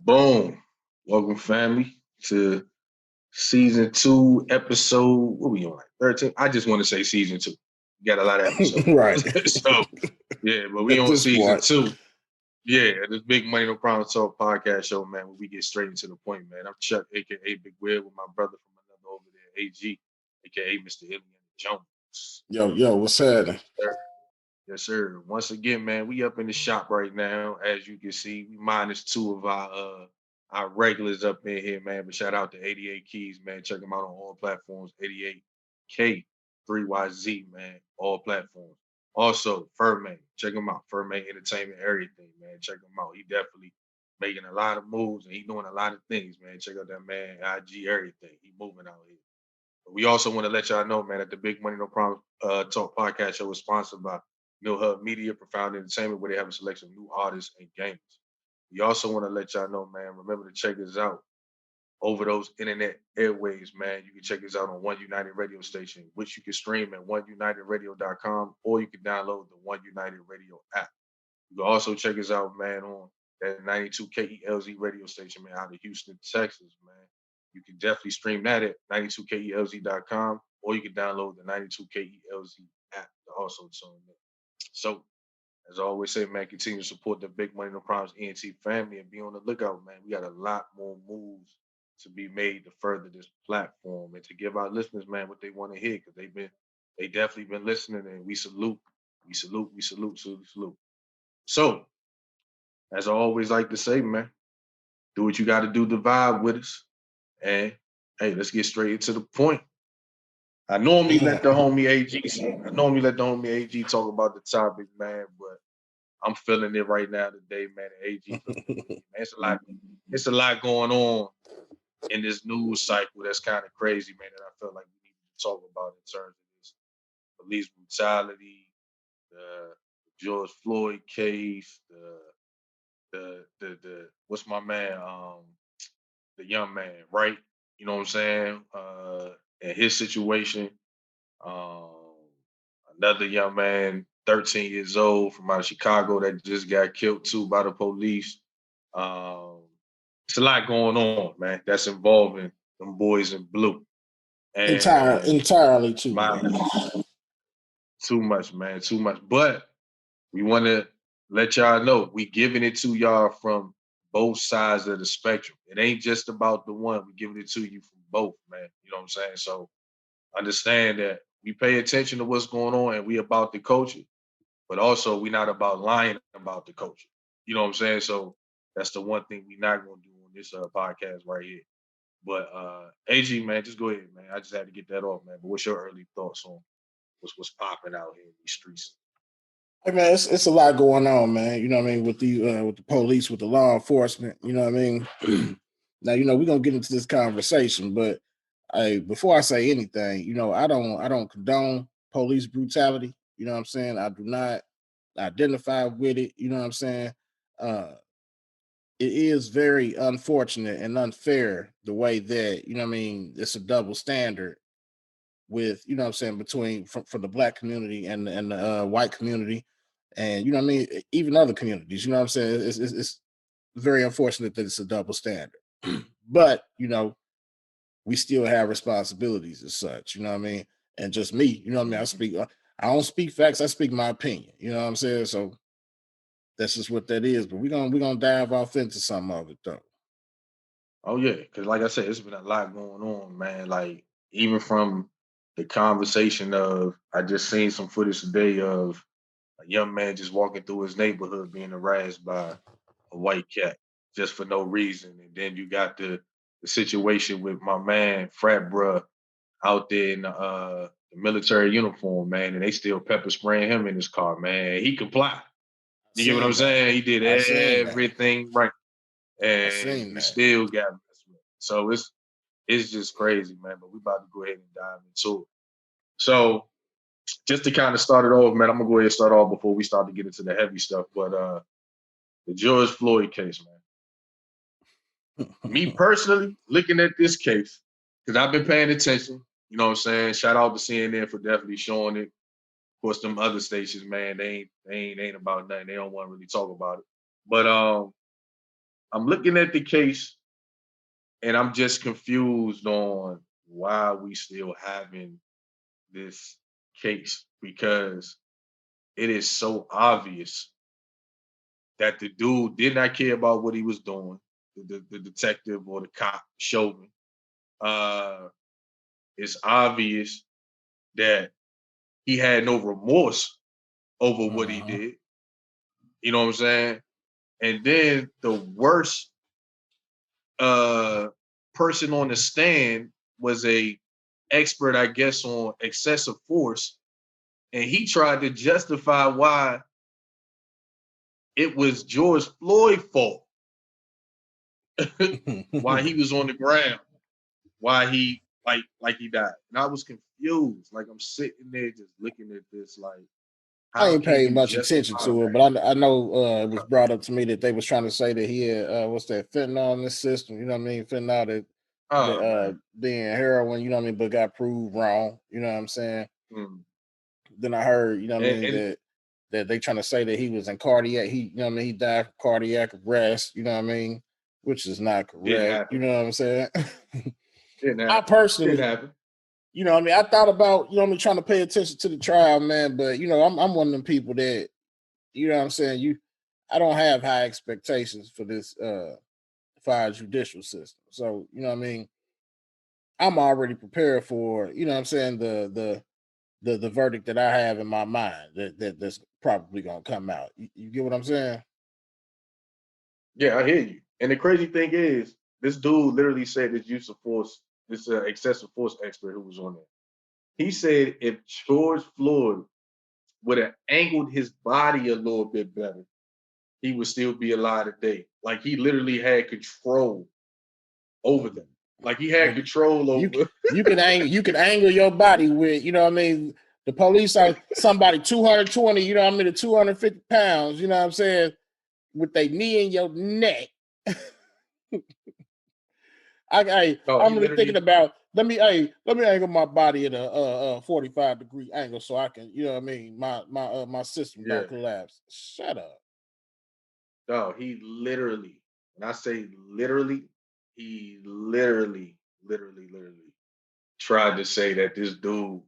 Boom. Welcome, family, to season 2, episode. What we on? Like 13? I just want to say season 2. We got a lot of episodes. Right. So, yeah, but we At on this season point. 2. Yeah, this Big Money No Problem Talk podcast show, man, where we get straight into the point, man. I'm Chuck, a.k.a. Big Will, with my brother from another over there, A.G., a.k.a. Mr. Indiana Jones. Yo, what's happening? Sir. Yes, sir. Once again, man, we up in the shop right now. As you can see, we minus 2 of our regulars up in here, man. But shout out to 88 Keys, man. Check them out on all platforms. 88K3YZ, man. All platforms. Also, Furman. Check him out. Furman Entertainment, everything, man. Check him out. He definitely making a lot of moves and he doing a lot of things, man. Check out that man, IG, everything. He moving out here. But we also want to let y'all know, man, that the Big Money No Problem Talk podcast show is sponsored by Mill Hub Media, Profound Entertainment, where they have a selection of new artists and games. We also want to let y'all know, man, remember to check us out over those internet airways, man. You can check us out on One United Radio Station, which you can stream at oneunited.radio.com, or you can download the One United Radio app. You can also check us out, man, on that 92 KELZ radio station, man, out of Houston, Texas, man. You can definitely stream that at 92KELZ.com, or you can download the 92KELZ app to also tune in. So, as I always say, man, continue to support the Big Money No Problems ENT family and be on the lookout, man. We got a lot more moves to be made to further this platform and to give our listeners, man, what they want to hear, because they definitely been listening, and we salute, salute. So, as I always like to say, man, do what you got to do to vibe with us. And hey, let's get straight into the point. I normally let the homie AG talk about the topic, man, but I'm feeling it right now today, man. AG, man, it's a lot going on in this news cycle that's kind of crazy, man, that I feel like we need to talk about in terms of this police brutality, the George Floyd case, the what's my man, the young man, right? You know what I'm saying? And his situation. Um, Another young man, 13 years old from out of Chicago that just got killed too by the police. Um, it's a lot going on, man, that's involving them boys in blue. And Entirely too my much. too much, man, too much. But we want to let y'all know we giving it to y'all from both sides of the spectrum. It ain't just about the one. We giving it to you from both, man. You know what I'm saying? So understand that we pay attention to what's going on and we about the culture, but also we not about lying about the culture. You know what I'm saying? So that's the one thing we not gonna do on this podcast right here. But AG, man, just go ahead, man. I just had to get that off, man. But what's your early thoughts on what's popping out here in these streets? Hey man, it's a lot going on, man. You know what I mean, with the police, with the law enforcement. You know what I mean. Now we're gonna get into this conversation, but before I say anything, I don't condone police brutality. You know what I'm saying? I do not identify with it. You know what I'm saying? Uh, it is very unfortunate and unfair the way that it's a double standard with what I'm saying between for the black community and the white community, and even other communities. You know what I'm saying? It's very unfortunate that it's a double standard, but we still have responsibilities as such. You know what I mean? And just me, I don't speak facts. I speak my opinion. You know what I'm saying? So that's just what that is. But we're gonna dive off into some of it though. Oh yeah, because like I said, it's been a lot going on, man. Like even from the conversation of I just seen some footage today of a young man just walking through his neighborhood being harassed by a white cat just for no reason. And then you got the situation with my man, frat bruh, out there in the military uniform, man, and they still pepper spraying him in his car, man. He complied. I You get what I'm seen that. saying? He did I seen that. everything right. I And seen we that. still got messed with. So it's just crazy, man. But we about to go ahead and dive into it. So just to kind of start it off, man, I'm gonna go ahead and start off before we start to get into the heavy stuff. But the George Floyd case, man. Me personally, looking at this case, because I've been paying attention, you know what I'm saying? Shout out to CNN for definitely showing it. Of course, them other stations, man, they ain't about nothing. They don't want to really talk about it. But I'm looking at the case and I'm just confused on why we still having this case because it is so obvious that the dude did not care about what he was doing, the detective or the cop Chauvin. Uh, it's obvious that he had no remorse over what he Uh-huh. did. You know what I'm saying? And then the worst uh, person on the stand was a expert, I guess, on excessive force, and he tried to justify why it was George Floyd's fault, why he was on the ground, why he like he died. And I was confused. Like I'm sitting there just looking at this, like, I how ain't can paid you much attention justify to it, that? but I know it was brought up to me that they was trying to say that he had what's that fentanyl in this system. You know what I mean? Fentanyl that Oh man. being heroin. You know what I mean? But got proved wrong. You know what I'm saying? Mm. Then I heard, you know what I mean, And that they trying to say that he was in cardiac. He, you know what I mean, he died from cardiac arrest. You know what I mean, which is not didn't correct. You happen. know what I'm saying? Didn't I happen. Didn't personally, happen. you know what I mean, I thought about, you know what I mean, trying to pay attention to the trial, man. But you know, I'm one of them people that, you know what I'm saying, I don't have high expectations for this for our judicial system. So, you know what I mean, I'm already prepared for, you know what I'm saying, the verdict that I have in my mind that's probably gonna come out. You get what I'm saying? Yeah, I hear you. And the crazy thing is, this dude literally said this use of force, this excessive force expert who was on there. He said if George Floyd would have angled his body a little bit better, he would still be alive today. Like he literally had control over that. Like he Well, had control you over. you can angle your body with, you know what I mean. The police are somebody 220, you know what I mean, to 250 pounds, you know what I'm saying, with their knee in your neck. No, he I'm really thinking literally. about let me angle my body at a 45-degree angle so I can, you know what I mean, my system don't Yeah. collapse. Shut up. No, he literally. When I say literally, he literally tried to say that this dude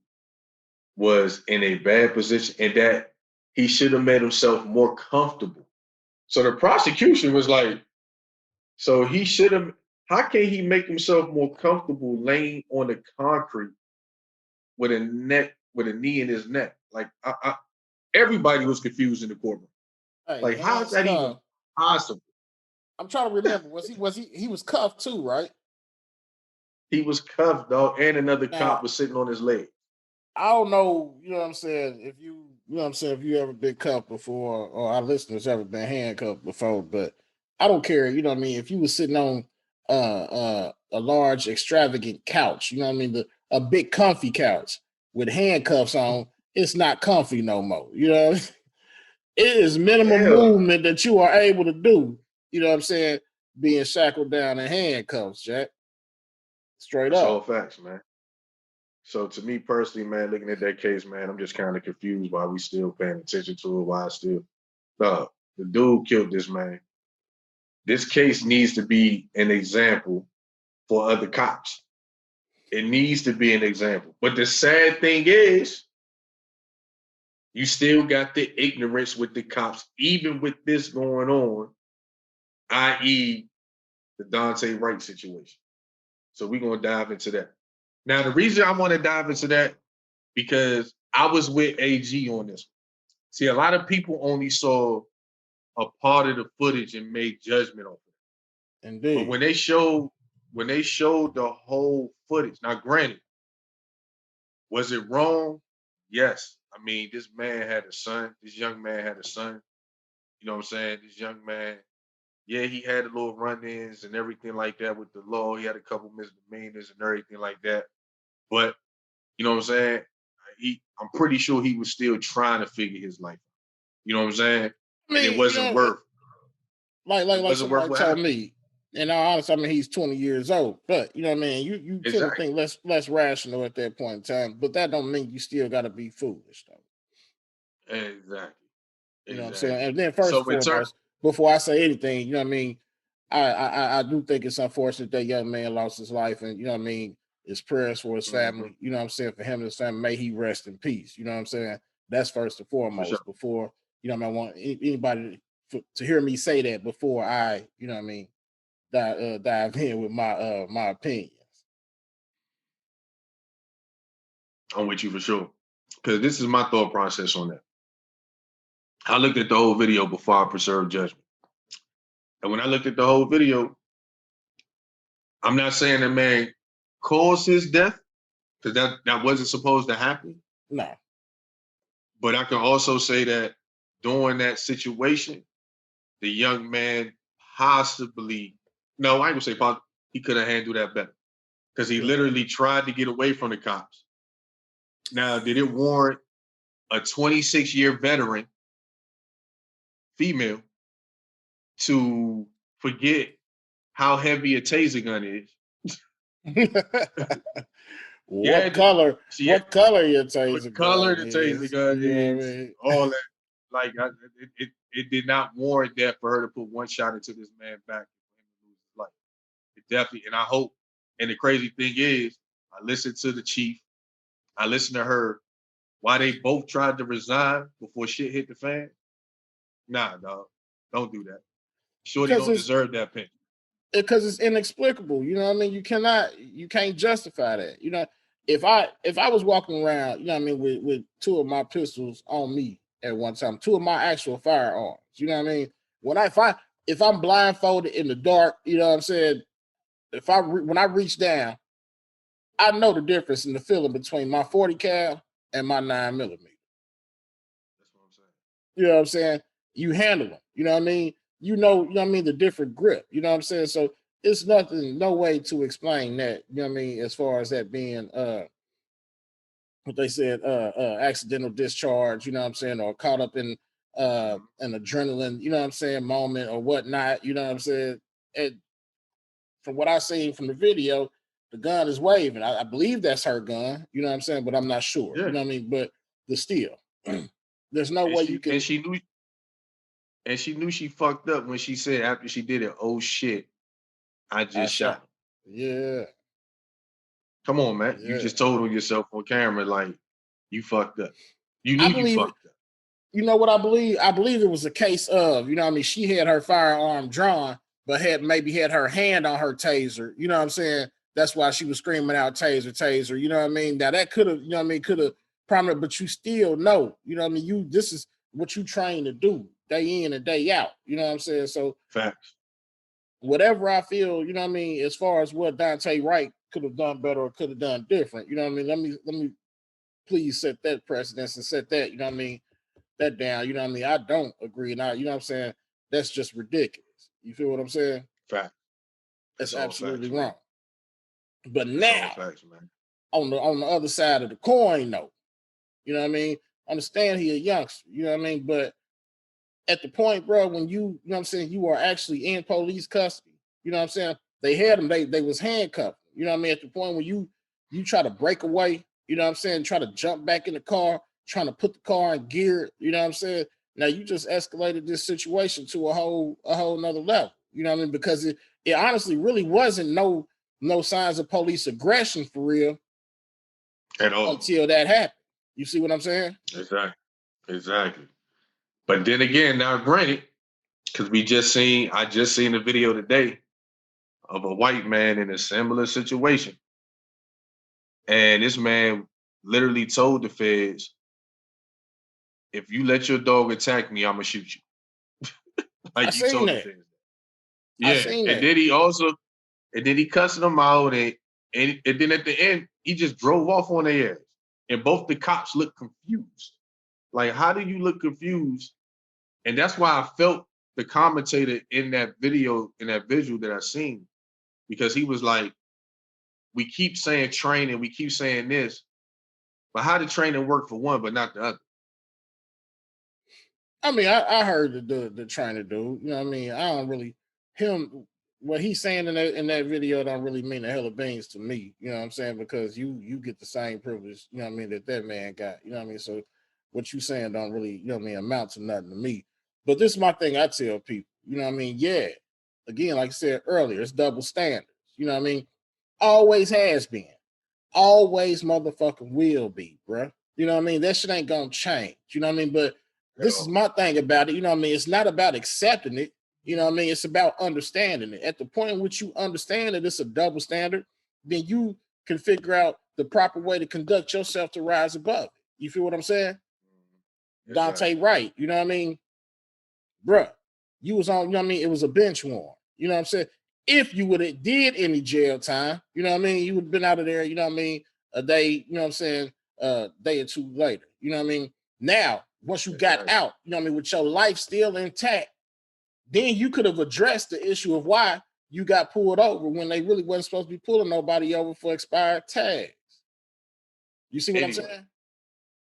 was in a bad position and that he should have made himself more comfortable. So the prosecution was like, so he should have. How can he make himself more comfortable laying on the concrete with a knee in his neck? Like everybody was confused in the courtroom. Hey, Like how is hands that even come. possible? I'm trying to remember. Was he was cuffed too, right? He was cuffed, dog, and another cop Now, was sitting on his leg. I don't know, you know what I'm saying, if you know what I'm saying, if you ever been cuffed before or our listeners ever been handcuffed before, but I don't care, you know what I mean, if you was sitting on a large extravagant couch, you know what I mean, a big comfy couch with handcuffs on, it's not comfy no more. You know, it is minimum Hell no. movement that you are able to do, you know what I'm saying, being shackled down in handcuffs, Jack. Straight That's all up. facts, man. So to me personally, man, looking at that case, man, I'm just kind of confused why we still paying attention to it. Why I still, the dude killed this man. This case needs to be an example for other cops. It needs to be an example. But the sad thing is, you still got the ignorance with the cops, even with this going on, i.e., the Dante Wright situation. So we're gonna dive into that. Now, the reason I want to dive into that because I was with AG on this. See, a lot of people only saw a part of the footage and made judgment on it. But Indeed. when they showed the whole footage, now granted, was it wrong? Yes. I mean, this man had a son. This young man had a son. You know what I'm saying? This young man, yeah, he had a little run-ins and everything like that with the law. He had a couple misdemeanors and everything like that. But you know what I'm saying? I'm pretty sure he was still trying to figure his life out. You know what I'm saying? I And it mean, you wasn't know, worth. like It wasn't worth somebody what told happened. me, and all honest, I mean he's 20 years old, but you know what I mean. You tend to Exactly. think less rational at that point in time, but that don't mean you still got to be foolish though. Exactly. You know what I'm saying? Exactly. And then first So and in turn, foremost, before I say anything, you know what I mean. I do think it's unfortunate that young man lost his life, and you know what I mean. His prayers for his Hmm. family, you know what I'm saying, for him and his family. May he rest in peace. You know what I'm saying. That's first and For sure. foremost. Before you know, what I want anybody to hear me say that before I, you know what I mean, dive in with my opinions. I'm with you for sure. Because this is my thought process on that. I looked at the whole video before I preserved judgment. And when I looked at the whole video, I'm not saying the man caused his death, because that wasn't supposed to happen. No. But I can also say that during that situation, the young man possibly, no, I ain't gonna say possibly, he could have handled that better. Because he Yeah. literally tried to get away from the cops. Now, did it warrant a 26-year veteran female to forget how heavy a taser gun is? Yeah, what color? she had What color your what taser color gun the taser is? gun You know what I is, mean? all that. Like it did not warrant that for her to put one shot into this man back for him to lose his life. It definitely, and I hope. And the crazy thing is, I listened to the chief. I listened to her. Why they both tried to resign before shit hit the fan? Nah, dog, don't do that. Shorty Because don't it's deserve that pension. inexplicable. You know what I mean? You can't justify that. You know, if I was walking around, you know what I mean, with two of my pistols on me at one time, two of my actual firearms. You know what I mean? When if I'm blindfolded in the dark, you know what I'm saying. When I reach down, I know the difference in the feeling between my 40 cal and my 9 millimeter. That's what I'm saying. You know what I'm saying? You handle them. You know what I mean? You know what I mean? The different grip. You know what I'm saying? So it's nothing, no way to explain that. You know what I mean? As far as that being what they said, accidental discharge, you know what I'm saying, or caught up in Mhm. an adrenaline, you know what I'm saying, moment or whatnot, you know what I'm saying? And from what I seen from the video, the gun is waving. I believe that's her gun, you know what I'm saying, but I'm not sure. You Yeah, know what I mean? But the steel. There's no and way you she and can. she knew and she knew she fucked up when she said after she did it, "Oh shit, I I just shot shot. him." Yeah, Come on, man. You yeah. just told on yourself on camera like you fucked up. You knew I you believe, fucked up. you know what I believe? I believe it was a case of, you know what I mean, she had her firearm drawn, but had maybe had her hand on her taser. You know what I'm saying? That's why she was screaming out taser, taser. You know what I mean? Now that could have, you know what I mean, could have prominent, but you still know, you know what I mean? This is what you train to do day in and day out. You know what I'm saying? So Facts. whatever I feel, you know what I mean, as far as what Dante Wright could have done better or could have done different, you know what I mean? Let me please set that precedence and set that, you know what I mean, that down. You know what I mean? I don't agree. And you know what I'm saying? That's just ridiculous. You feel what I'm saying? Facts. That's That's all absolutely facts, man. wrong. But That's all now, facts, man. on the other side of the coin, though, you know what I mean? Understand he a youngster, you know what I mean? But at the point, bro, when you know what I'm saying, you are actually in police custody, you know what I'm saying? They had him, they was handcuffed. You know what I mean? At the point when you try to break away, you know what I'm saying, try to jump back in the car, trying to put the car in gear, you know what I'm saying? Now you just escalated this situation to a whole nother level. You know what I mean? Because it honestly really wasn't no signs of police aggression for real At all. until that happened. You see what I'm saying? Exactly. Exactly. But then again, now granted, because I just seen a video today of a white man in a similar situation. And this man literally told the feds, if you let your dog attack me, I'ma shoot you. I Like you seen told the that. feds. I Yeah. seen And that. then he cussed them out and then at the end, he just drove off on their ass. And both the cops looked confused. Like, how do you look confused? And that's why I felt the commentator in that video, in that visual that I seen, because he was like, we keep saying training, we keep saying this, but how did training work for one, but not the other? I mean, I heard the trying to do. You know what I mean? I don't really him what he's saying in that video don't really mean a hell of beans to me. You know what I'm saying? Because you get the same privilege, you know what I mean, that man got. You know what I mean? So what you saying don't really, you know what I mean, amount to nothing to me. But this is my thing I tell people, you know what I mean? Yeah, again, like I said earlier, it's double standards. You know what I mean? Always has been. Always motherfucking will be, bruh. You know what I mean? That shit ain't gonna change. You know what I mean? But at this is all. my thing about it. You know what I mean? It's not about accepting it. You know what I mean? It's about understanding it. At the point in which you understand that it's a double standard, then you can figure out the proper way to conduct yourself to rise above it. You feel what I'm saying? Dante Exactly. Wright, you know what I mean? Bruh, you was on, you know what I mean? It was a bench warrant. You know what I'm saying? If you would have did any jail time, you know what I mean? You would have been out of there, you know what I mean? A day, you know what I'm saying? A day or two later. You know what I mean? Now, once you got Exactly. out, you know what I mean, with your life still intact, then you could have addressed the issue of why you got pulled over when they really wasn't supposed to be pulling nobody over for expired tags. You see what I'm Anyway. saying?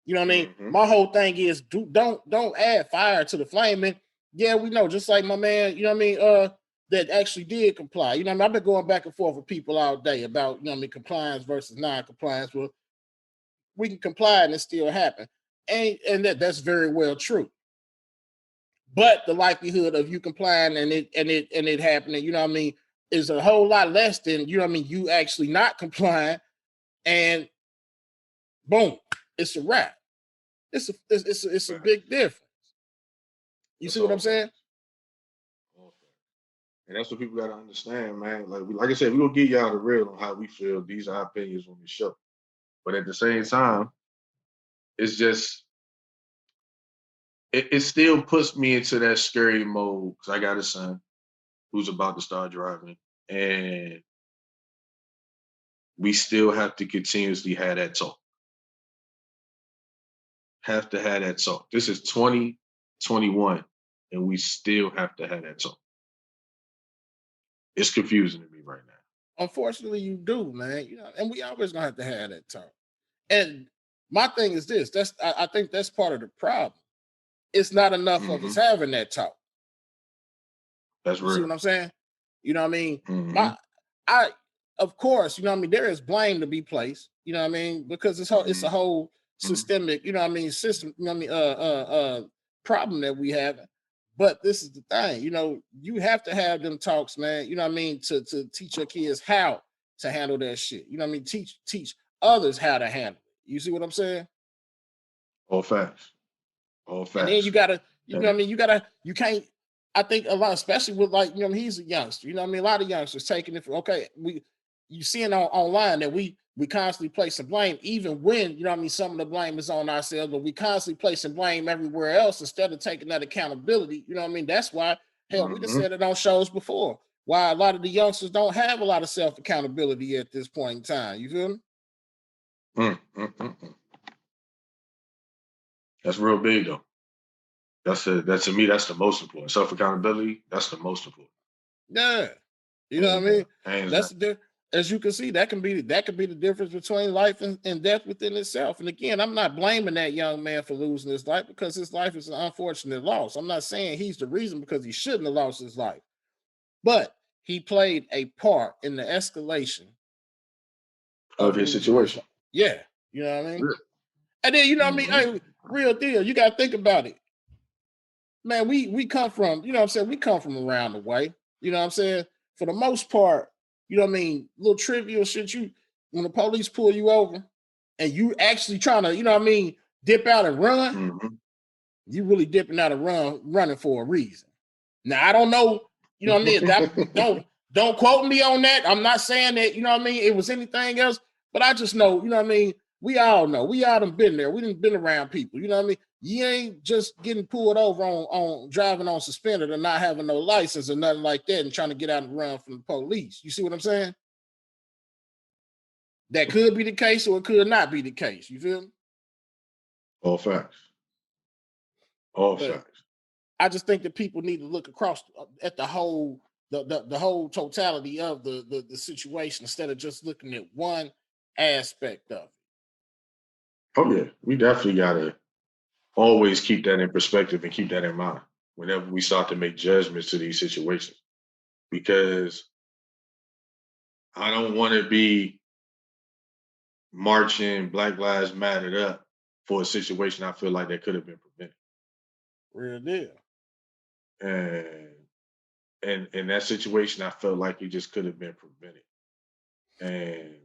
You know what I mean? Mm-hmm. My whole thing is don't add fire to the flame. And yeah, we know, just like my man, you know what I mean, that actually did comply. You know what I mean? I've been going back and forth with people all day about, you know what I mean, compliance versus non-compliance. Well, we can comply and it still happen. And that's very well true. But the likelihood of you complying and it happening, you know what I mean, is a whole lot less than, you know what I mean, you actually not complying and boom, it's a wrap. It's a Facts. big difference. You That's see what I'm all saying? facts. All facts. And that's what people gotta understand, man. Like I said, we gonna give y'all the real on how we feel. These are our opinions on the show. But at the same time, it's just it still puts me into that scary mode because I got a son who's about to start driving, and we still have to continuously have that talk. Have to have that talk. This is 2021, and we still have to have that talk. It's confusing to me right now. Unfortunately, you do, man. You know, and we always gonna have to have that talk. And my thing is this: I think that's part of the problem. It's not enough of us Hmm. having that talk. That's You see real. what I'm saying? You know what I mean? Hmm. My I of course, you know what I mean, there is blame to be placed, you know what I mean? Because it's a Hmm. whole systemic, you know what I mean, system, you know what I mean, problem that we have. But this is the thing, you know, you have to have them talks, man, you know what I mean, to teach your kids how to handle that shit. You know what I mean? Teach others how to handle it. You see what I'm saying? All facts. All And then facts. you know And, what I mean, you can't, I think a lot, especially with like, you know, he's a youngster, you know what I mean? A lot of youngsters taking it for, okay, you seeing online that we constantly placing blame, even when, you know what I mean, some of the blame is on ourselves, but we constantly placing blame everywhere else instead of taking that accountability. You know what I mean? That's why, hell, we just hmm. said it on shows before. Why a lot of the youngsters don't have a lot of self accountability at this point in time. You feel me? Mm. That's real big though. That's to me, that's the most important. Self accountability, that's the most important. Yeah. You know what Hands I mean? down. Hands That's down. the as you can see, that could be the difference between life and death within itself. And again, I'm not blaming that young man for losing his life because his life is an unfortunate loss. I'm not saying he's the reason because he shouldn't have lost his life, but he played a part in the escalation Of of his losing his situation. life. Yeah, you know what I mean? Yeah. And then you know what I mean? Hmm. Hey, real deal. You gotta think about it. Man, we come from, you know what I'm saying? We come from around the way. You know what I'm saying? For the most part, you know what I mean? Little trivial shit. When the police pull you over and you actually trying to, you know what I mean, dip out and run, Hmm. you really dipping out and running for a reason. Now I don't know, you know what I mean? Don't quote me on that. I'm not saying that, you know what I mean, it was anything else, but I just know, you know what I mean? We all know. We all done been there. We done been around people. You know what I mean? You ain't just getting pulled over on driving on suspended or not having no license or nothing like that and trying to get out and run from the police. You see what I'm saying? That could be the case or it could not be the case. You feel me? All facts. All But facts. I just think that people need to look across at the whole the whole totality of the situation instead of just looking at one aspect of it. Oh yeah. We definitely gotta always keep that in perspective and keep that in mind whenever we start to make judgments to these situations. Because I don't want to be marching Black Lives Matter up for a situation I feel like that could have been prevented. Real deal. And And in that situation, I felt like it just could have been prevented. And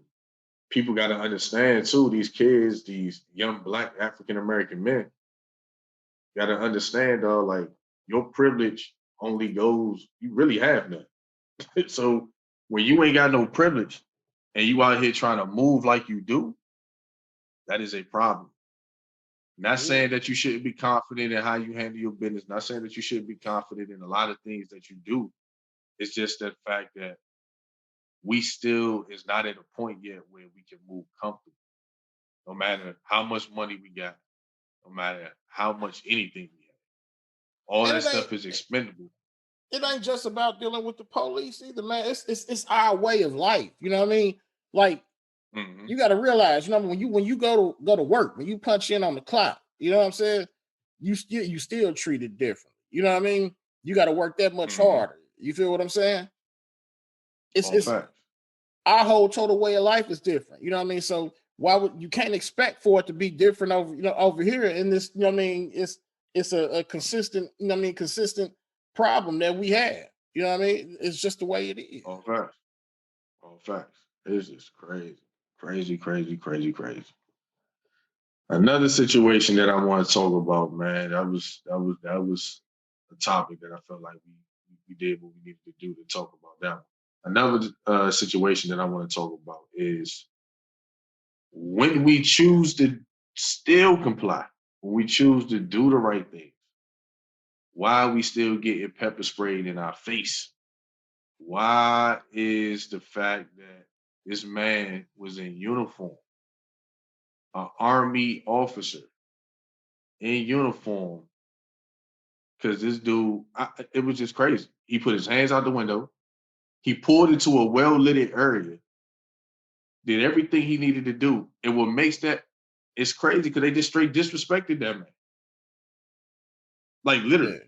people got to understand too, these kids, these young black African American men, got to understand, like your privilege only goes, you really have none. So when you ain't got no privilege and you out here trying to move like you do, that is a problem. Not Yeah. saying that you shouldn't be confident in how you handle your business. Not saying that you shouldn't be confident in a lot of things that you do. It's just that fact that we still is not at a point yet where we can move comfortably, no matter how much money we got, no matter how much anything we have. All And that stuff is expendable. it ain't just about dealing with the police either, man. It's our way of life. You know what I mean? Like Hmm. you got to realize, you know, when you go to work, when you punch in on the clock, you know what I'm saying? You still treated different. You know what I mean? You got to work that much Hmm. harder. You feel what I'm saying? All It's facts. our whole total way of life is different. You know what I mean? So why would you can't expect for it to be different over here in this, you know what I mean? It's a consistent, you know what I mean, consistent problem that we have. You know what I mean? It's just the way it is. All facts. All facts. It's just crazy. Crazy, crazy, crazy, crazy. Another situation that I want to talk about, man. That was a topic that I felt like we did what we needed to do to talk about that one. Another situation that I want to talk about is when we choose to still comply, when we choose to do the right thing, why are we still getting pepper sprayed in our face? Why is the fact that this man was in uniform, an army officer in uniform, because this dude, it was just crazy. He put his hands out the window. He pulled into a well-lit area, did everything he needed to do. And what makes that, it's crazy because they just straight disrespected that man. Like Yeah. literally.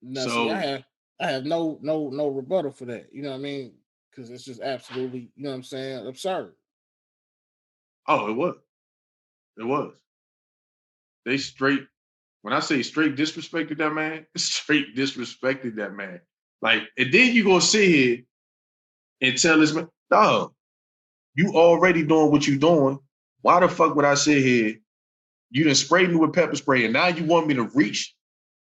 Now, see, I So, have I have no rebuttal for that. You know what I mean? Because it's just absolutely, you know what I'm saying, absurd. oh, it was. It was. They straight, when I say straight disrespected that man, straight disrespected that man. Like, and then you gonna sit here and tell this man, dog, you already doing what you doing. Why the fuck would I sit here? You done sprayed me with pepper spray, and now you want me to reach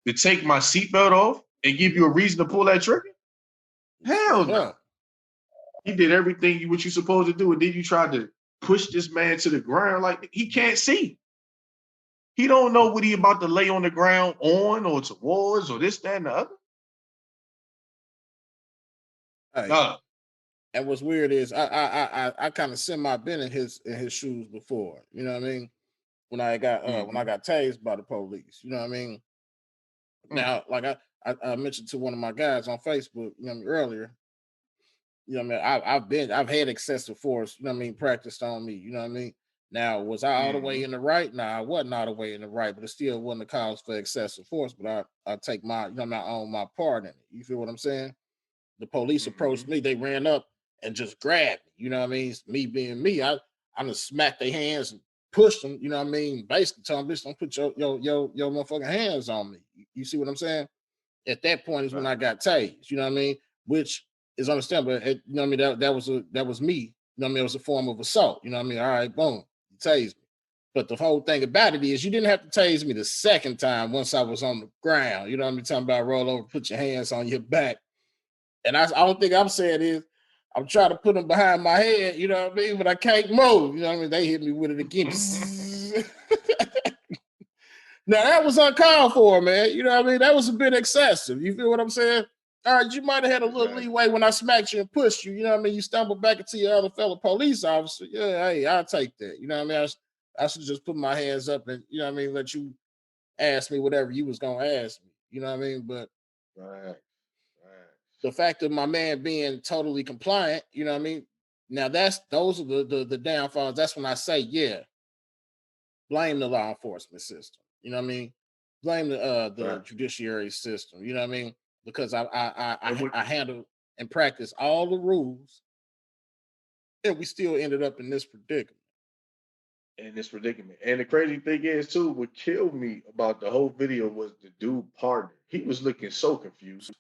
to take my seatbelt off and give you a reason to pull that trigger? Hell Straight no. up. He did everything what you supposed to do, and then you tried to push this man to the ground like he can't see. He don't know what he about to lay on the ground on or towards or this, that, and the other. Hey, Nah. and what's weird is I kind of semi been in his shoes before. You know what I mean? When I Mm-hmm. got tased by the police. You know what I mean? Mm. Now, like I mentioned to one of my guys on Facebook, you know what I mean, earlier. You know what I mean? I've had excessive force, you know what I mean, practiced on me. You know what I mean? Now, was I all the way Mm-hmm. in the right? Nah, I wasn't all the way in the right, but it still wasn't a cause for excessive force. But I take my, you know, I own my part in it. You feel what I'm saying? The police approached Mm-hmm. me, they ran up and just grabbed me. You know what I mean? Me being me, I just smacked their hands and pushed them, you know what I mean? Basically telling them, bitch, don't put your motherfucking hands on me. You see what I'm saying? At that point is when Right. I got tased, you know what I mean? Which is understandable. You know what I mean? That was me. You know what I mean? It was a form of assault. You know what I mean? All right, boom, you tased me. But the whole thing about it is you didn't have to tase me the second time once I was on the ground. You know what I mean? Talking about roll over, put your hands on your back. And I don't think I'm saying is I'm trying to put them behind my head, you know what I mean? But I can't move. You know what I mean? They hit me with it again. Now that was uncalled for, man. You know what I mean? That was a bit excessive. You feel what I'm saying? All right, you might have had a little Exactly. leeway when I smacked you and pushed you. You know what I mean? You stumbled back into your other fellow police officer. Yeah, hey, I'll take that. You know what I mean? I should just put my hands up and, you know what I mean, let you ask me whatever you was gonna ask me. You know what I mean? But Right. Right. the fact of my man being totally compliant, you know what I mean? Now those are the downfalls. That's when I say, yeah, blame the law enforcement system. You know what I mean? Blame the Right. judiciary system. You know what I mean? Because And when I handle and practice all the rules, and we still ended up in this predicament. in this predicament. And the crazy thing is, too, what killed me about the whole video was the dude partner. He was looking so confused.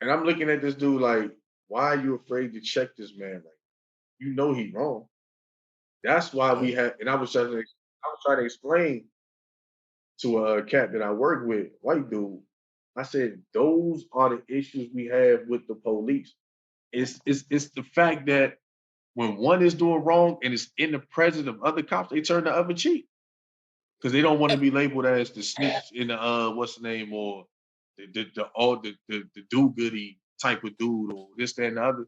And I'm looking at this dude like, why are you afraid to check this man? Like, you know he wrong. That's why Yeah. we had, and I was trying to explain to a cat that I work with, white dude. I said, those are the issues we have with the police. It's the fact that when one is doing wrong and it's in the presence of other cops, they turn the other cheek because they don't want to be labeled as the snitch in the what's the name, or the do goody type of dude, or this, that, and the other.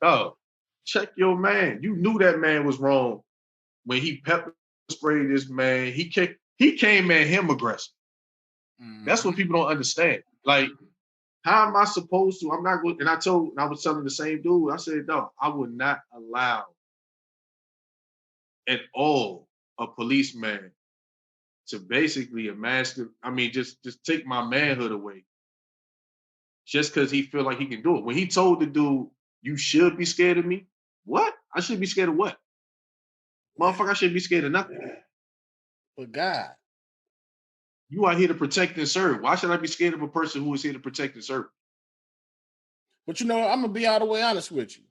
No, check your man. You knew that man was wrong when he pepper sprayed this man. He came at him aggressive. That's what Mm-hmm. people don't understand. Like, how am I supposed to? I'm not going. And I was telling the same dude. I said, no, I would not allow at all a policeman to basically emasculate. I mean, just take my manhood away just because he feel like he can do it. When he told the dude, "You should be scared of me," what? I should be scared of what? Motherfucker, I shouldn't be scared of nothing. But God. You are here to protect and serve. Why should I be scared of a person who is here to protect and serve? But I'm gonna be all the way honest with you.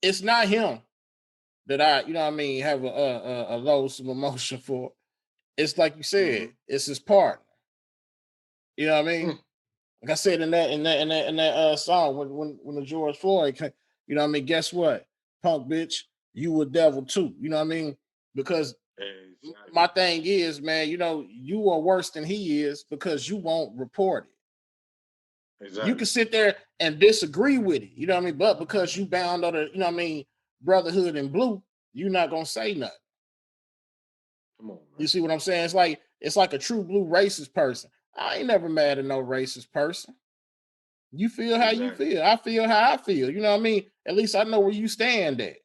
It's not him that I, have a low some emotion for. It's like you said, Mm-hmm. it's his partner. You know what I mean? Mm, Like I said in that song when the George Floyd came, guess what? Punk bitch, you a devil too. You know what I mean? Because my exactly. thing is, man, you are worse than he is because you won't report it. You can Exactly. sit there and disagree with it, you know what I mean? But because you bound under, brotherhood and blue, you're not gonna say nothing. Come on, You man. see what I'm saying? It's like a true blue racist person. I ain't never mad at no racist person. You feel how you Exactly. feel. I feel how I feel. You know what I mean? At least I know where you stand at.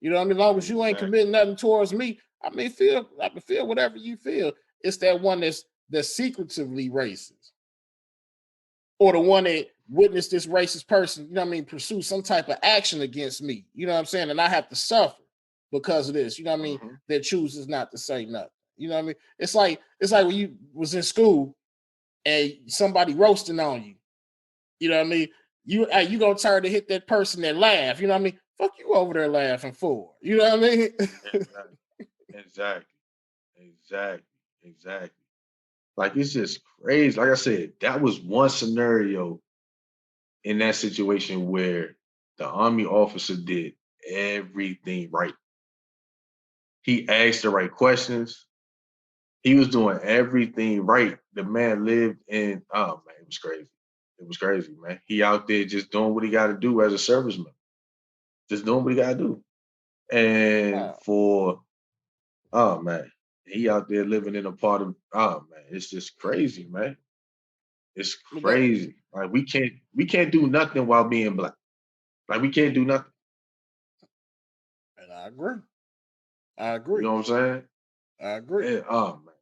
You know what I mean? As long as you ain't Exactly. committing nothing towards me, I can feel whatever you feel. It's that one that's secretively racist. Or the one that witnessed this racist person, pursue some type of action against me. You know what I'm saying? And I have to suffer because of this. You know what I mean? Mm-hmm. That chooses not to say nothing. You know what I mean? It's like when you was in school and somebody roasting on you. You know what I mean? You gonna turn to hit that person that laugh. You know what I mean? Fuck you over there laughing for. You know what I mean? Exactly. Exactly. Exactly. Exactly. Like, it's just crazy. Like I said, that was one scenario in that situation where the army officer did everything right. He asked the right questions. He was doing everything right. The man lived in, oh man, it was crazy. It was crazy, man. He out there just doing what he got to do as a serviceman, just doing what he got to do. And Wow. oh man, he out there living in a part of, oh man, it's just crazy, man. It's But that, crazy. Like, we can't do nothing while being black. Like, we can't do nothing. and I agree. I You agree. know what I'm saying? I agree. Oh man,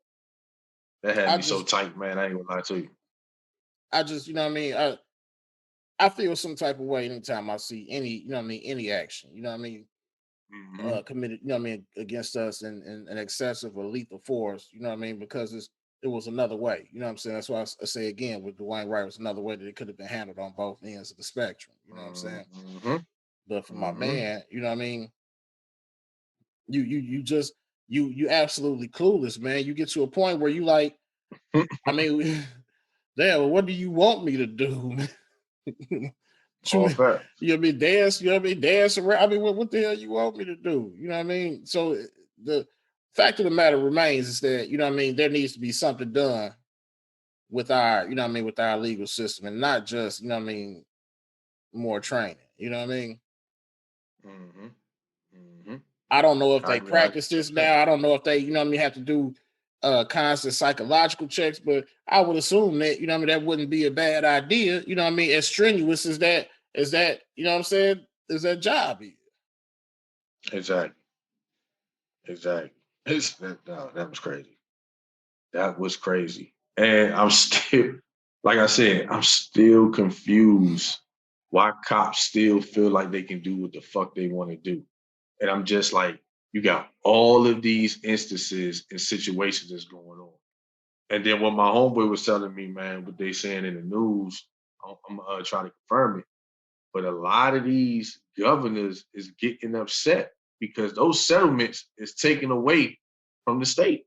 that had I me so just tight, man. I ain't gonna lie to you. I just, you know what I mean? I feel some type of way anytime I see any, any action, Hmm. committed, against us in an excessive or lethal force, you know what I mean? Because it was another way, you know what I'm saying? That's why I say again with Dwayne Wright was another way that it could have been handled on both ends of the spectrum, you know what I'm saying? Hmm. But for my Hmm. man, you know what I mean? You just you absolutely clueless, man. You get to a point where you like, I mean, damn, well, what do you want me to do? All fair. You know what I mean? Dance, you know what I mean? Dance around. I mean, what the hell you want me to do? You know what I mean? So the fact of the matter remains is that, you know what I mean, there needs to be something done with our, you know what I mean, with our legal system and not just, you know what I mean, more training. You know what I mean? Hmm. Hmm. I don't know if I they agree practice this 100%. now. I don't know if they, you know what I mean, have to do constant psychological checks, but I would assume that, you know what I mean, that wouldn't be a bad idea. You know what I mean? As strenuous as that, you know what I'm saying, is that job is. Exactly. Exactly. No, that was crazy. That was crazy. And I'm still, like I said, I'm still confused why cops still feel like they can do what the fuck they want to do. And I'm just like, You got all of these instances and situations that's going on. And then what my homeboy was telling me, man, what they saying in the news, I'm trying to confirm it. But a lot of these governors is getting upset because those settlements is taken away from the state.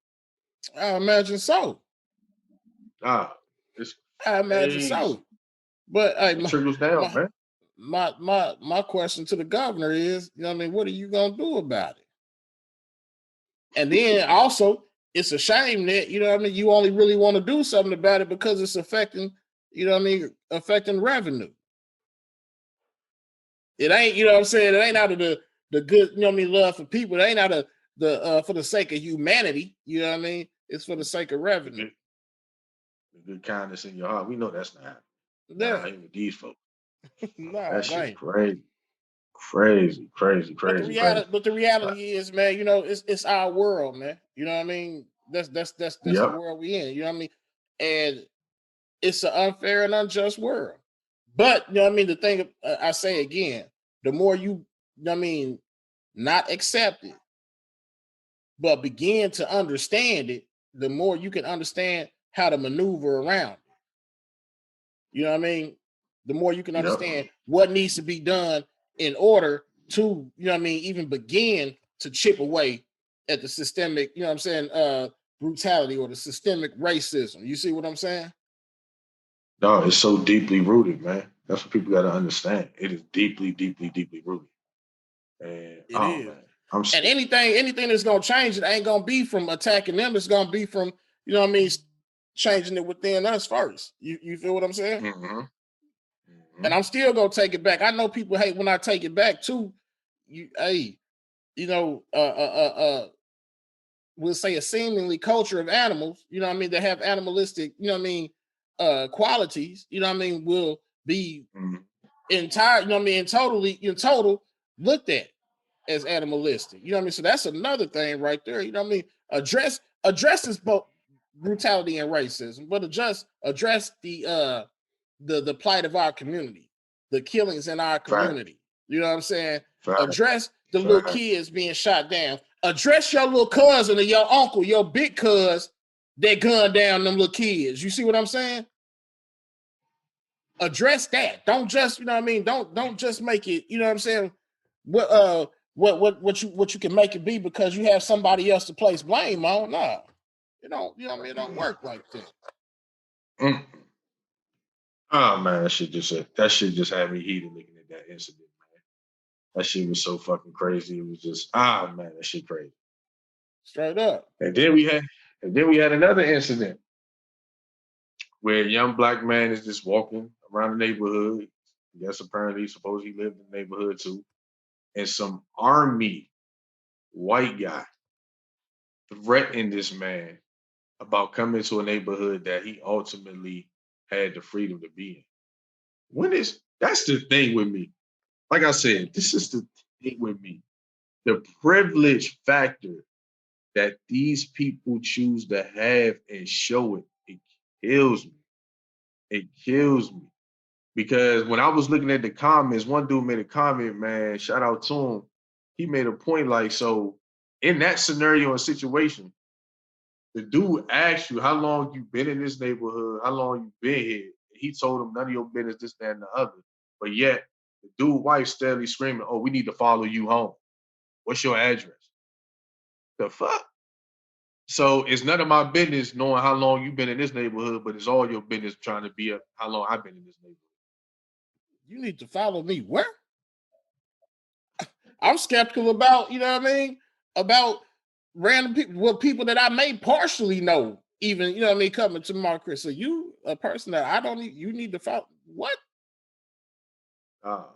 I imagine so. Ah, it's I imagine crazy. so. But hey, It trickles down, my man. my question to the governor is, you know what I mean, what are you gonna do about it? And then also, it's a shame that, you know what I mean, you only really want to do something about it because it's affecting, you know what I mean, affecting revenue. It ain't, you know what I'm saying, it ain't out of the good, you know what I mean, love for people. It ain't out of the for the sake of humanity, you know what I mean? It's for the sake of The revenue. good, the good kindness in your heart. We know that's not Yeah. out here with these folks. No, That it shit ain't. crazy. Crazy, crazy, But the crazy, crazy. reality, but the reality is, man, you know, it's our world, man. You know what I mean? That's the Yep. world we in. You know what I mean? And it's an unfair and unjust world. But you know what I mean? The thing I say again, the more you know what I mean, not accept it, but begin to understand it, the more you can understand how to maneuver around it. You know what I mean? The more you can Yep. understand what needs to be done in order to, you know what I mean, even begin to chip away at the systemic, you know what I'm saying, brutality or the systemic racism. You see what I'm saying? No, it's so deeply rooted, man. That's what people got to understand. It is deeply, deeply, deeply rooted. And It oh is. man, I'm And scared. anything that's gonna change it ain't gonna be from attacking them. It's gonna be from, you know what I mean, changing it within us first. You feel what I'm saying? Mm-hmm. And Mm-hmm. I'm still gonna take it back. I know people hate when I take it back too. Hey, you know, we'll say a seemingly culture of animals, you know what I mean, that have animalistic, you know what I mean, qualities, you know what I mean, will be Mm-hmm. entire, you know what I mean, totally, in total, looked at as animalistic. You know what I mean? So that's another thing right there. You know what I mean? Addresses both brutality and racism, but address the plight of our community, the killings in our Fact. community. You know what I'm saying? Fact. Address the little Fact. kids being shot down. Address your little cousin or your uncle, your big cuz that gunned down them little kids. You see what I'm saying? Address that. Don't just, you know what I mean? Don't just make it, you know what I'm saying? What what you can make it be because you have somebody else to place blame on. No. You don't, you know what I mean? It don't work like that. Mm. Oh man, that shit just had me heated looking at that incident, man. That shit was so fucking crazy. It was just man, that shit crazy. Straight up. And then we had and then we had another incident where a young black man is just walking around the neighborhood. Yes, apparently, suppose he lived in the neighborhood too. And some army white guy threatened this man about coming to a neighborhood that he ultimately had the freedom to be in. That's the thing with me. Like I said, this is the thing with me. The privilege factor that these people choose to have and show it kills me. It kills me. Because when I was looking at the comments, one dude made a comment, man, shout out to him. He made a point like, so in that scenario and situation, the dude asked you how long you been in this neighborhood, how long you been here. He told him none of your business, this, that, and the other. But yet, the dude wife steadily screaming, oh, we need to follow you home. What's your address? The fuck? So it's none of my business knowing how long you've been in this neighborhood, but it's all your business trying to be up how long I've been in this neighborhood. You need to follow me. Where? I'm skeptical about, you know what I mean? About random people, well, people that I may partially know, even, you know what I mean, coming to my crib. So you, a person that I don't need, you need to follow. What? Oh,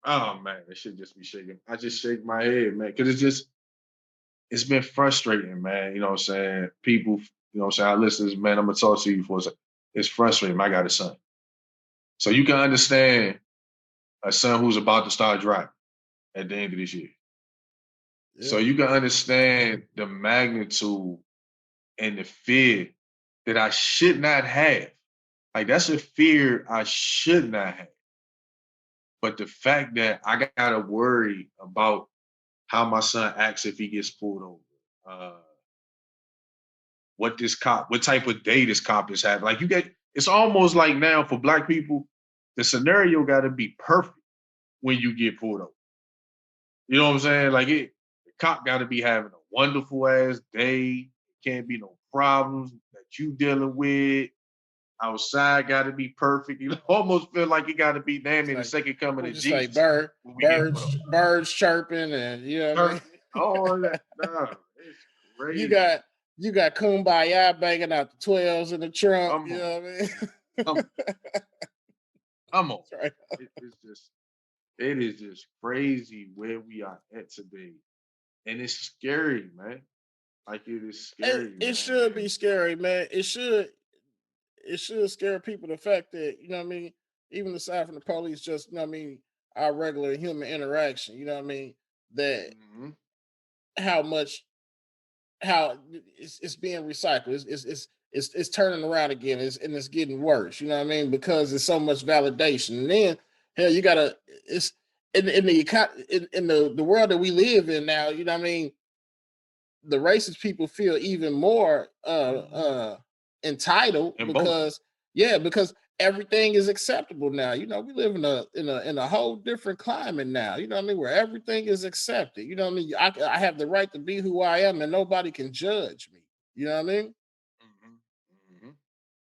oh man, that should just be shaking. I just shake my head, man, because it's been frustrating, man. You know what I'm saying? People, you know what I'm saying? I listen to this, man, I'm gonna talk to you for a second. It's frustrating. I got a son. So you can understand a son who's about to start driving at the end of this year. So Yeah. you can understand the magnitude and the fear that I should not have. Like that's a fear I should not have. But the fact that I gotta worry about how my son acts if he gets pulled over. What type of day this cop is having. Like it's almost like now for black people, the scenario got to be perfect when you get pulled over. You know what I'm saying? The cop got to be having a wonderful ass day. Can't be no problems that you dealing with. Outside got to be perfect. You almost feel like it got to be damn near the second coming What of you say, Jesus when we get pulled birds chirping, and you know what I over. mean. All that, nah, it's You crazy. got Kumbaya banging out the 12s in the trunk. Come You on, know what I mean? come, come on. That's right. It is just crazy where we are at today, and it's scary, man. Like it is scary, It man. should be And scary, man. It should scare people. The fact that, you know what I mean, even aside from the police, just, you know what I mean, our regular human interaction. You know what I mean, that mhm, how much how it's being recycled. It's turning around again. And it's getting worse. You know what I mean? Because there's so much validation. And then hell, you gotta it's in the world that we live in now. You know what I mean? The racist people feel even more entitled and both. because because everything is acceptable now. You know, we live in a whole different climate now. You know what I mean? Where everything is accepted. You know what I mean? I have the right to be who I am, and nobody can judge me. You know what I mean? Mhm, mhm.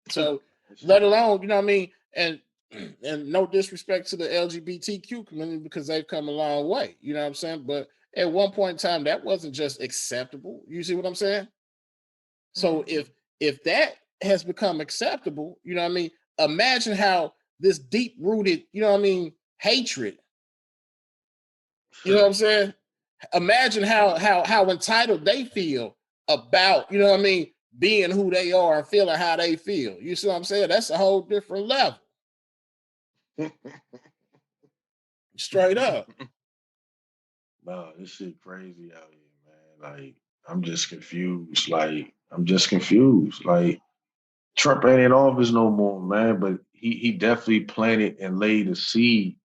So, It's let true. alone, you know what I mean, and no disrespect to the LGBTQ community because they've come a long way. You know what I'm saying? But at one point in time, that wasn't just acceptable. You see what I'm saying? So Mhm. if that has become acceptable, you know what I mean? Imagine how this deep rooted, you know what I mean, hatred, you know what I'm saying? Imagine Right. how entitled they feel about, you know what I mean, being who they are and feeling how they feel. You see what I'm saying? That's a whole different level. Straight up. No, this shit crazy out here, man. I'm just confused. I'm just confused. Trump ain't in office no more, man. But he definitely planted and laid a seed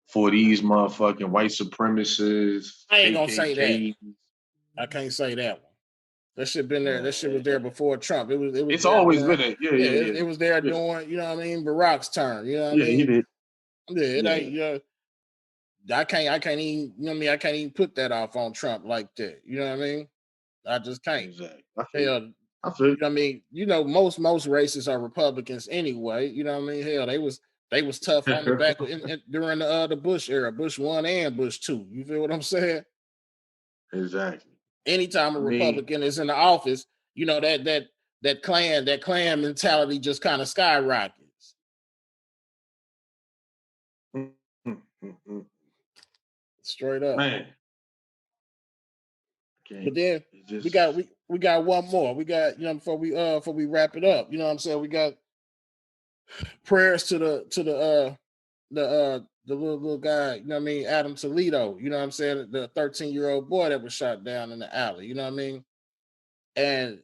for these motherfucking white supremacists, I ain't gonna say that. KKK. I can't say that one. That shit been there. That shit was Man, there before Trump. It was it's there always during, been a yeah, yeah, yeah, yeah, it was there yeah, during, you know what I mean, Barack's term. You know what I yeah. He mean? did. Yeah, it ain't, Yeah, you know, I can't even, you know what I mean? I can't even put that off on Trump like that. You know what I mean? I just can't. exactly. I feel you. Hell, you I feel you. know what I mean? You know, most races are Republicans anyway. You know what I mean? Hell, they was tough on the back during the Bush era, Bush one and Bush two. You feel what I'm saying? Exactly. Anytime a I mean, Republican is in the office, you know that clan mentality just kind of skyrockets. mm, mm, mm, mm. Straight up. Man, I But can't. then It's we just got we got one more. We got, you know, before we wrap it up, you know what I'm saying? We got prayers to the little guy, you know what I mean, Adam Toledo, you know what I'm saying, the 13-year-old boy that was shot down in the alley, you know what I mean? And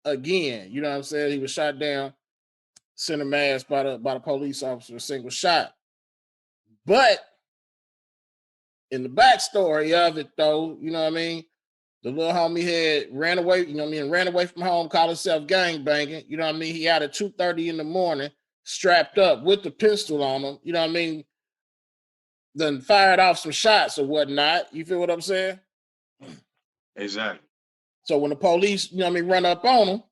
again, you know what I'm saying, he was shot down, center mass by the police officer, a single shot. But in the backstory of it, though, you know what I mean, the little homie had ran away, you know what I mean, ran away from home, called himself gang banging, you know what I mean? He out at 2:30 in the morning, strapped up with the pistol on him, you know what I mean? Then fired off some shots or whatnot. You feel what I'm saying? exactly. So when the police, you know what I mean, run up on him,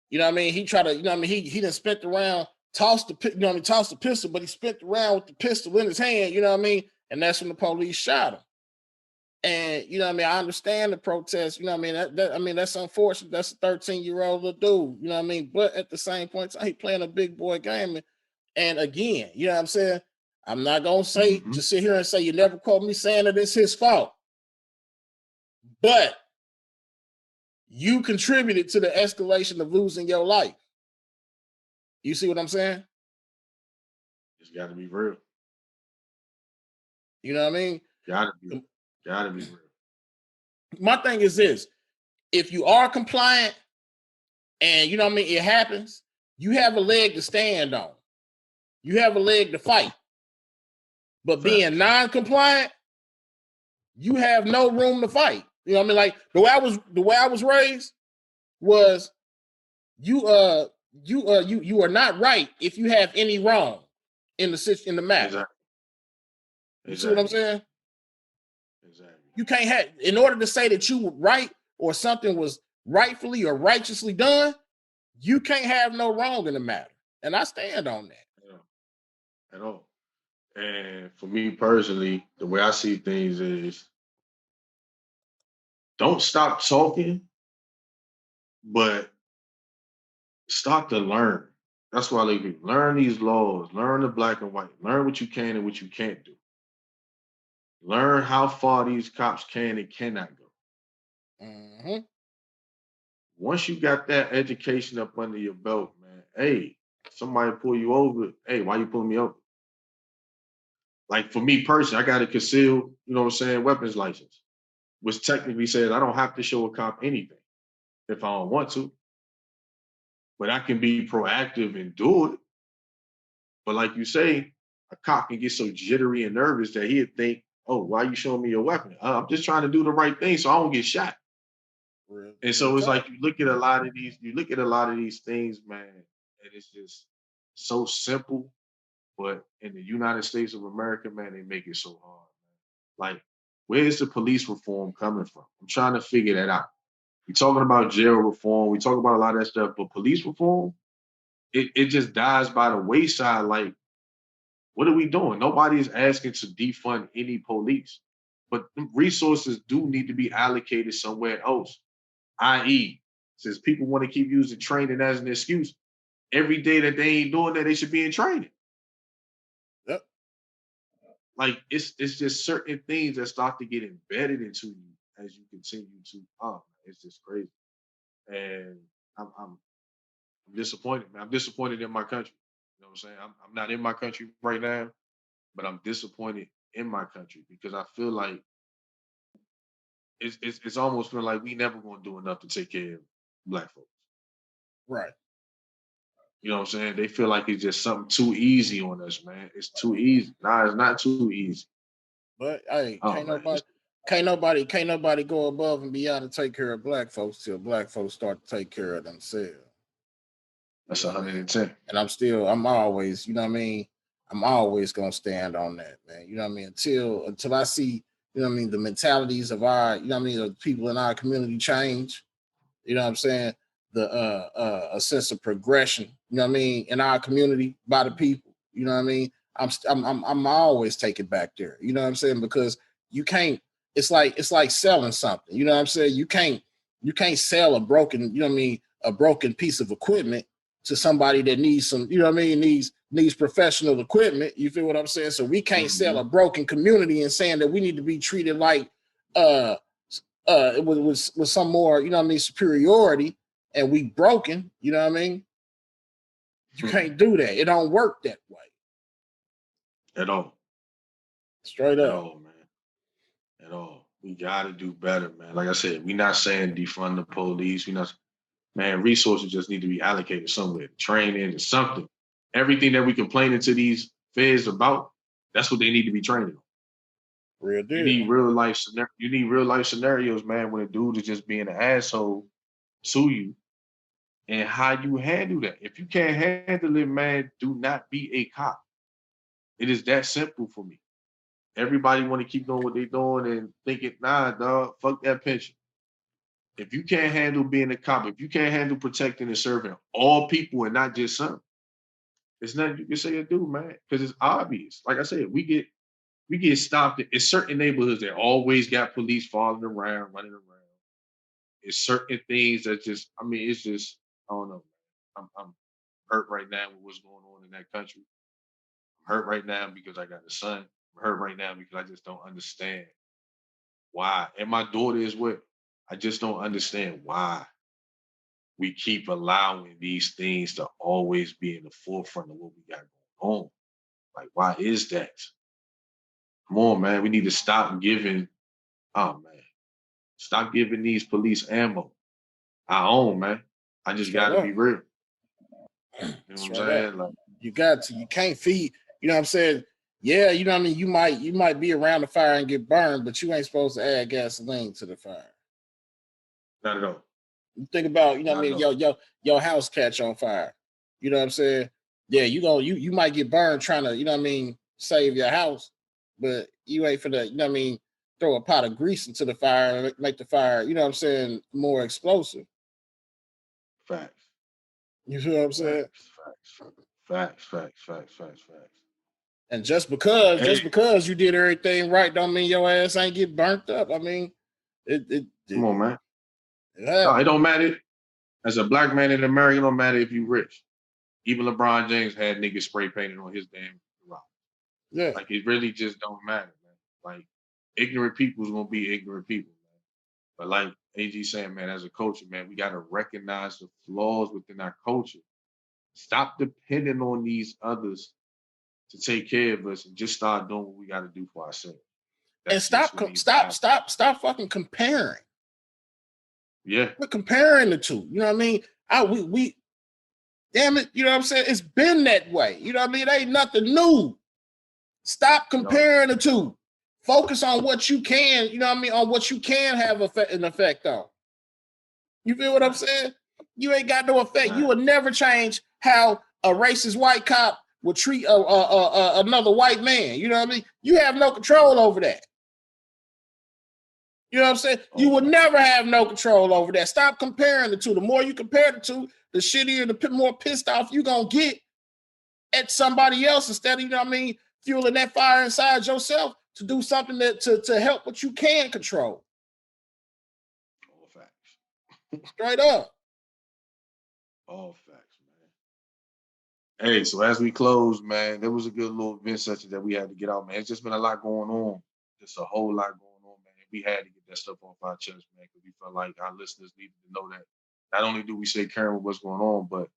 you know what I mean, he tried to, you know what I mean, he done spent around, you know what I mean, tossed the pistol, but he spent around with the pistol in his hand, you know what I mean? And that's when the police shot him. And you know what I mean, I understand the protest, you know what I mean? I mean, that's unfortunate. That's a 13-year-old little dude, you know what I mean? But at the same point, he playing a big boy game. And again, you know what I'm saying? I'm not gonna say Hmm. just sit here and say you never quote me saying that it's his fault. But you contributed to the escalation of losing your life. You see what I'm saying? It's got to be real. You know what I mean? Gotta be. Gotta be real. My thing is this: if you are compliant and you know what I mean, it happens, you have a leg to stand on. You have a leg to fight. But being Facts. non-compliant, you have no room to fight. You know what I mean? Like the way I was raised was you are not right if you have any wrong in the matter. Exactly. You see what I'm Exactly. saying? Exactly. You can't have, in order to say that you were right or something was rightfully or righteously done, you can't have no wrong in the matter. And I stand on that. At all. And for me personally, the way I see things is don't stop talking, but start to learn. That's why I like people. Learn these laws, learn the black and white, learn what you can and what you can't do. Learn how far these cops can and cannot go. Mm-hmm. Once you got that education up under your belt, man, hey, somebody pull you over. Hey, why you pulling me over? Like for me personally, I got a concealed, weapons license, which technically says I don't have to show a cop anything if I don't want to, but I can be proactive and do it. But like you say, a cop can get so jittery and nervous that he'd think, "Oh, why are you showing me your weapon? I'm just trying to do the right thing so I don't get shot." And Real so it's talk. like you look at a lot of these things, man, and it's just so simple. But in the United States of America, man, they make it so hard. Man. Like, where's the police reform coming from? I'm trying to figure that out. We're talking about jail reform. We talk about a lot of that stuff, but police reform, it just dies by the wayside. Like, what are we doing? Nobody is asking to defund any police, but resources do need to be allocated somewhere else. I.e., since people want to keep using training as an excuse, every day that they ain't doing that, they should be in training. Yep. Like it's just certain things that start to get embedded into you as you continue to. Oh, it's just crazy, and I'm disappointed, man. I'm disappointed in my country. You know what I'm saying? I'm not in my country right now, but I'm disappointed in my country because I feel like it's almost feel like we never gonna do enough to take care of black folks. Right. You know what I'm saying? They feel like it's just something too easy on us, man. It's too easy. Nah, it's not too easy. But hey, Oh man, can't nobody go above and beyond to take care of black folks till black folks start to take care of themselves. You that's know what I mean? 110. And I'm always, you know what I mean? I'm always gonna stand on that, man. You know what I mean? Until I see, you know what I mean, the mentalities of our, you know what I mean, the people in our community change. You know what I'm saying? The a sense of progression, you know what I mean, in our community by the people. You know what I mean? I'm always taking back there. You know what I'm saying? Because you can't. It's like selling something. You know what I'm saying? You can't sell a broken. You know what I mean? A broken piece of equipment to somebody that needs some. You know what I mean? Needs professional equipment. You feel what I'm saying? So we can't sell Mm-hmm. a broken community and saying that we need to be treated like uh with some more, you know what I mean, superiority, and we broken, you know what I mean? You can't do that. It don't work that way. At all. Straight At up. all, man. At all. We gotta do better, man. Like I said, we not saying defund the police. We not man, resources just need to be allocated somewhere. Training or something. Everything that we complaining to these feds about, that's what they need to be training on. Real You deal. need real life scenarios, man, when a dude is just being an asshole to you and how you handle that. If you can't handle it, man, do not be a cop. It is that simple for me. Everybody want to keep doing what they're doing and thinking, nah, dog, fuck that pension. If you can't handle being a cop, if you can't handle protecting and serving all people and not just some, there's nothing you can say or do, man, because it's obvious. Like I said, we get stopped in certain neighborhoods that always got police following around, running around. It's certain things that just, I mean, it's just, I don't know. I'm hurt right now with what's going on in that country. I'm hurt right now because I got a son. I'm hurt right now because I just don't understand why. And my daughter is what? I just don't understand why we keep allowing these things to always be in the forefront of what we got going on. Like, why is that? Come on, man. We need to stop giving, oh man, stop giving these police ammo. Our own, man. I just Straight gotta up. be real. You know what I'm Straight up. saying? Like, You got to. You can't feed. You know what I'm saying? yeah, you know what I mean. You might be around the fire and get burned, but you ain't supposed to add gasoline to the fire. Not at all. You think about, you know what I Not at mean, all. your house catch on fire. You know what I'm saying? Yeah, you might get burned trying to, you know what I mean, save your house, but you ain't for the, you know what I mean, throw a pot of grease into the fire and make the fire, you know what I'm saying, more explosive. Facts. You feel what I'm saying? Facts. Facts. Facts. Facts. Facts. Facts. Facts. And Hey, just because you did everything right, don't mean your ass ain't get burnt up. I mean, come on, man. it No, it happened. don't matter. As a black man in America, it don't matter if you rich. Even LeBron James had niggas spray painted on his damn rock. Yeah. Like it really just don't matter, man. Like ignorant people is gonna be ignorant people, man. But like AG saying, man, as a culture, man, we gotta recognize the flaws within our culture. Stop depending on these others to take care of us and just start doing what we gotta do for ourselves. And That's just what needs to happen. stop fucking comparing. Yeah. We're comparing the two. You know what I mean? We damn it, you know what I'm saying? It's been that way. You know what I mean? It ain't nothing new. Stop No. comparing the two. Focus on what you can, you know what I mean, on what you can have an effect on. You feel what I'm Right. saying? You ain't got no effect. You Right. will never change how a racist white cop would treat another white man. You know what I mean? You have no control over that. You know what I'm saying? You All will facts. never have no control over that. Stop comparing the two. The more you compare the two, the shittier, the more pissed off you gonna get at somebody else instead of, you know what I mean, fueling that fire inside yourself to do something that to help what you can control. All facts. Straight up. All facts, man. Hey, so as we close, man, there was a good little event session that we had to get out, man. It's just been a lot going on. Just a whole lot going on, man. We had to get that stuff off our chest, man, because we felt like our listeners needed to know that not only do we stay current with what's going on, but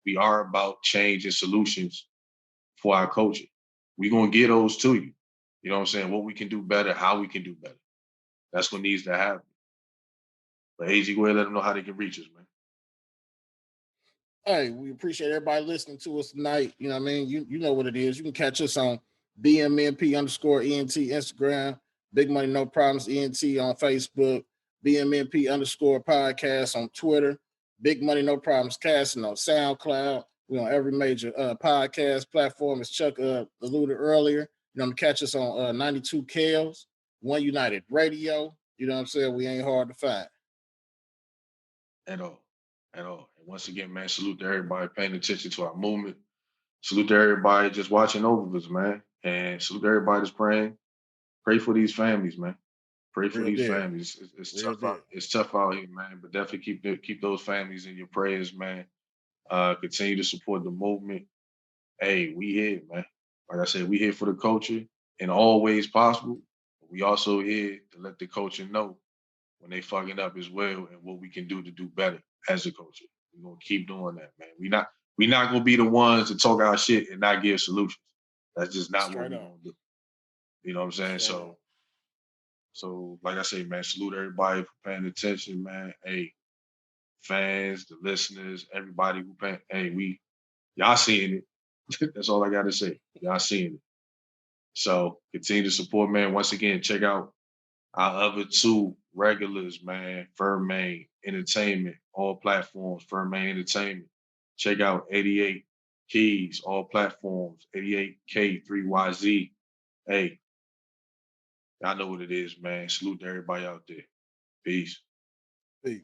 we are about change and solutions for our culture. We're gonna get those to you. You know what I'm saying? What we can do better, how we can do better. That's what needs to happen. But AG, go ahead and let them know how they can reach us, man. Hey, we appreciate everybody listening to us tonight. You know what I mean? You know what it is. You can catch us on BMNP underscore ENT Instagram, Big Money No Problems ENT on Facebook, BMNP underscore podcast on Twitter, Big Money No Problems casting on SoundCloud. We're on every major podcast platform, as Chuck alluded earlier. You know, catch us on 92 Kales, One United Radio. You know what I'm saying? We ain't hard to find. At all. At all. And once again, man, salute to everybody paying attention to our movement. Salute to everybody just watching over us, man. And salute to everybody that's praying. Pray for these families, man. Pray for Real these deal. families. It's Real tough out. deal. It's tough out here, man. But definitely keep those families in your prayers, man. Continue to support the movement. Hey, we here, man. Like I said, we here for the culture in all ways possible. We also here to let the culture know when they fucking up as well and what we can do to do better as a culture. We're gonna keep doing that, man. We not gonna be the ones to talk our shit and not give solutions. That's just not what Straight we're up. gonna do. You know what I'm saying? Straight up. So like I say, man, salute everybody for paying attention, man. Hey, fans, the listeners, everybody who paying, hey, y'all seeing it. That's all I gotta say. Y'all seeing it. So continue to support, man. Once again, check out our other two regulars, man, Furmain Entertainment, all platforms, Furmain Entertainment. Check out 88 Keys, all platforms, 88K3YZ. Hey, y'all know what it is, man. Salute to everybody out there. Peace. Peace.